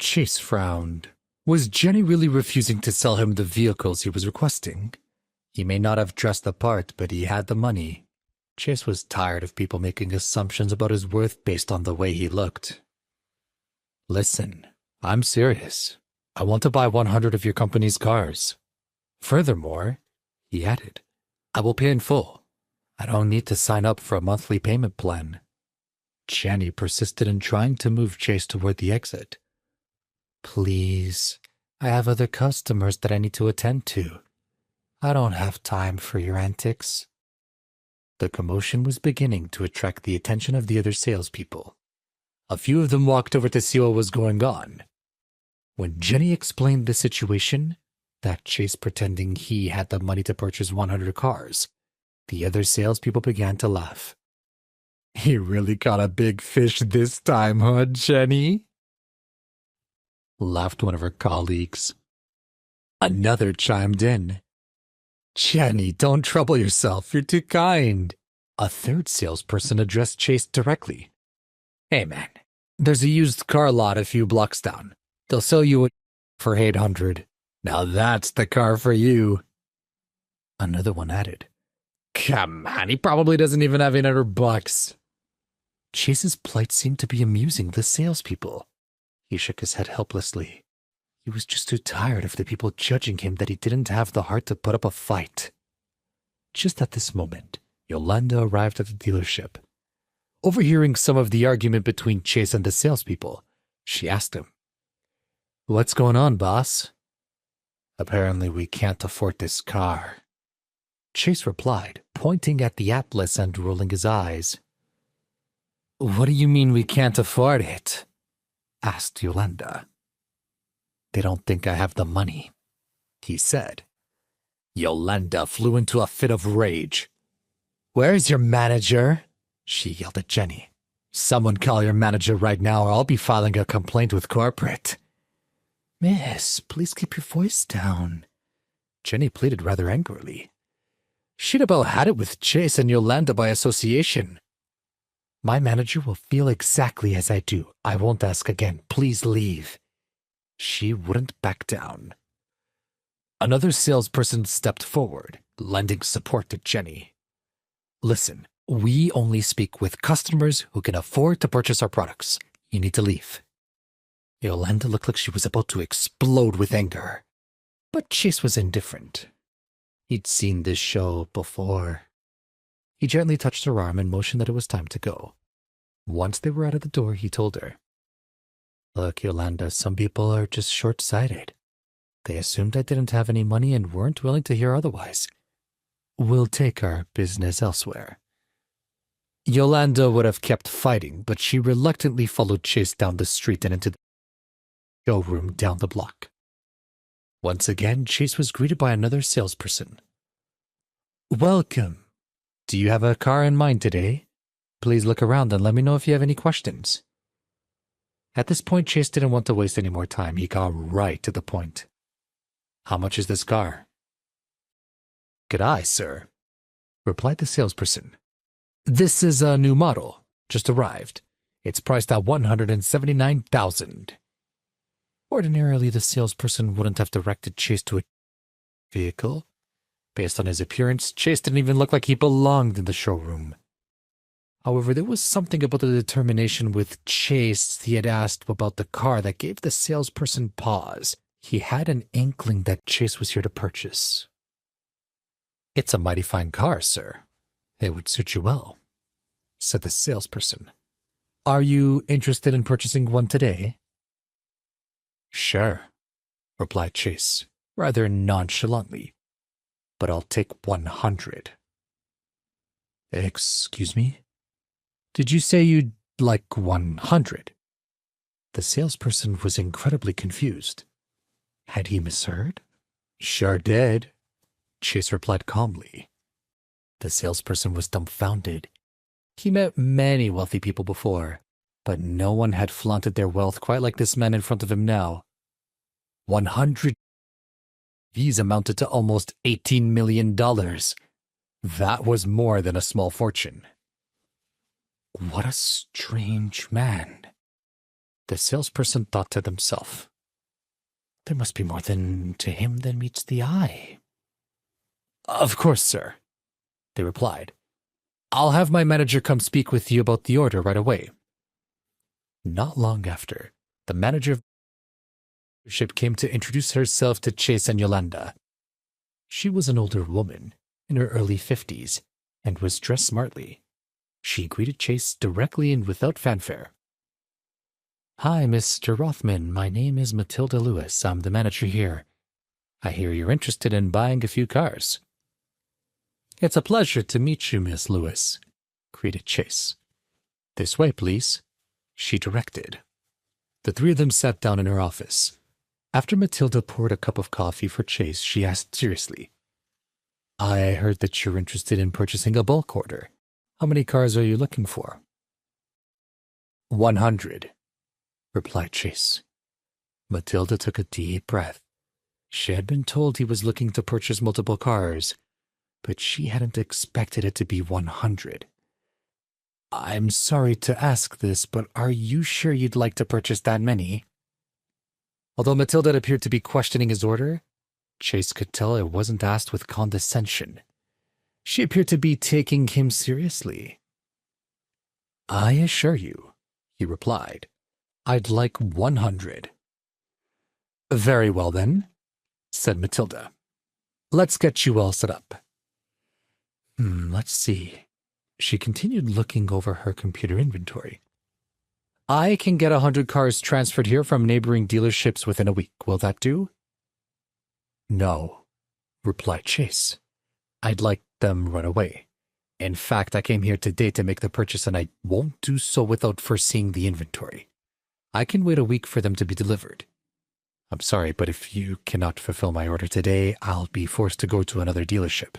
Chase frowned. Was Jenny really refusing to sell him the vehicles he was requesting? He may not have dressed the part, but he had the money. Chase was tired of people making assumptions about his worth based on the way he looked. Listen, I'm serious. I want to buy 100 of your company's cars. Furthermore, he added, I will pay in full. I don't need to sign up for a monthly payment plan. Jenny persisted in trying to move Chase toward the exit. Please, I have other customers that I need to attend to. I don't have time for your antics. The commotion was beginning to attract the attention of the other salespeople. A few of them walked over to see what was going on. When Jenny explained the situation, that Chase pretending he had the money to purchase 100 cars, the other salespeople began to laugh. He really caught a big fish this time, huh, Jenny? Laughed one of her colleagues. Another chimed in. Jenny, don't trouble yourself. You're too kind. A third salesperson addressed Chase directly. Hey, man, there's a used car lot a few blocks down. They'll sell you it for 800. Now that's the car for you. Another one added. Come on, he probably doesn't even have $800. Chase's plight seemed to be amusing the salespeople. He shook his head helplessly. He was just too tired of the people judging him that he didn't have the heart to put up a fight. Just at this moment, Yolanda arrived at the dealership. Overhearing some of the argument between Chase and the salespeople, she asked him, What's going on, boss? Apparently we can't afford this car. Chase replied, pointing at the Atlas and rolling his eyes. What do you mean we can't afford it? Asked Yolanda. They don't think I have the money, he said. Yolanda flew into a fit of rage. Where's your manager? She yelled at Jenny. Someone call your manager right now or I'll be filing a complaint with corporate. Miss, please keep your voice down. Jenny pleaded rather angrily. She'd about had it with Chase and Yolanda by association. My manager will feel exactly as I do. I won't ask again. Please leave. She wouldn't back down. Another salesperson stepped forward, lending support to Jenny. Listen, we only speak with customers who can afford to purchase our products. You need to leave. Yolanda looked like she was about to explode with anger. But Chase was indifferent. He'd seen this show before. He gently touched her arm and motioned that it was time to go. Once they were out of the door, he told her, Look, Yolanda, some people are just short-sighted. They assumed I didn't have any money and weren't willing to hear otherwise. We'll take our business elsewhere. Yolanda would have kept fighting, but she reluctantly followed Chase down the street and into the showroom down the block. Once again, Chase was greeted by another salesperson. Welcome. Do you have a car in mind today? Please look around and let me know if you have any questions. At this point, Chase didn't want to waste any more time. He got right to the point. How much is this car? Good eye, sir, replied the salesperson. This is a new model, just arrived. It's priced at $179,000. Ordinarily, the salesperson wouldn't have directed Chase to a vehicle. Based on his appearance, Chase didn't even look like he belonged in the showroom. However, there was something about the determination with Chase he had asked about the car that gave the salesperson pause. He had an inkling that Chase was here to purchase. It's a mighty fine car, sir. It would suit you well, said the salesperson. Are you interested in purchasing one today? Sure, replied Chase, rather nonchalantly. But I'll take 100. Excuse me? Did you say you'd like 100? The salesperson was incredibly confused. Had he misheard? Sure did, Chase replied calmly. The salesperson was dumbfounded. He met many wealthy people before, but no one had flaunted their wealth quite like this man in front of him now. 100 These amounted to almost $18 million. That was more than a small fortune. What a strange man. The salesperson thought to themselves, there must be more to him than meets the eye. Of course, sir, they replied. I'll have my manager come speak with you about the order right away. Not long after, the manager of the ship came to introduce herself to Chase and Yolanda. She was an older woman, in her early 50s, and was dressed smartly. She greeted Chase directly and without fanfare. Hi, Mr. Rothman. My name is Matilda Lewis. I'm the manager here. I hear you're interested in buying a few cars. It's a pleasure to meet you, Miss Lewis, greeted Chase. This way, please, she directed. The three of them sat down in her office. After Matilda poured a cup of coffee for Chase, she asked seriously, I heard that you're interested in purchasing a bulk order. How many cars are you looking for? 100, replied Chase. Matilda took a deep breath. She had been told he was looking to purchase multiple cars, but she hadn't expected it to be 100. I'm sorry to ask this, but are you sure you'd like to purchase that many? Although Matilda appeared to be questioning his order, Chase could tell it wasn't asked with condescension. She appeared to be taking him seriously. I assure you, he replied, I'd like 100. Very well then, said Matilda. Let's get you all set up. Let's see. She continued looking over her computer inventory. I can get 100 cars transferred here from neighboring dealerships within a week. Will that do? No, replied Chase. I'd like them right away. In fact, I came here today to make the purchase and I won't do so without first seeing the inventory. I can wait a week for them to be delivered. I'm sorry, but if you cannot fulfill my order today, I'll be forced to go to another dealership.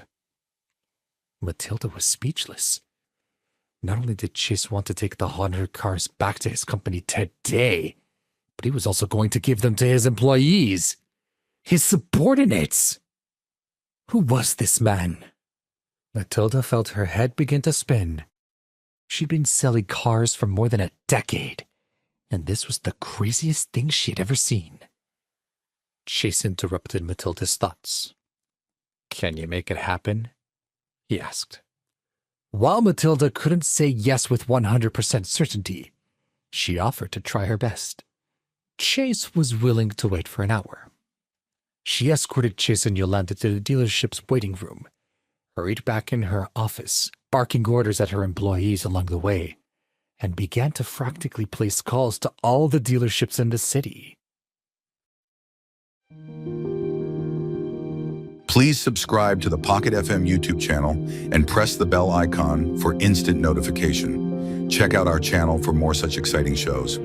Matilda was speechless. Not only did Chase want to take the 100 cars back to his company today, but he was also going to give them to his employees, his subordinates. Who was this man? Matilda felt her head begin to spin. She'd been selling cars for more than a decade, and this was the craziest thing she had ever seen. Chase interrupted Matilda's thoughts. Can you make it happen? He asked. While Matilda couldn't say yes with 100% certainty, she offered to try her best. Chase was willing to wait for an hour. She escorted Chase and Yolanda to the dealership's waiting room, hurried back in her office, barking orders at her employees along the way, and began to frantically place calls to all the dealerships in the city. Please subscribe to the Pocket FM YouTube channel and press the bell icon for instant notification. Check out our channel for more such exciting shows.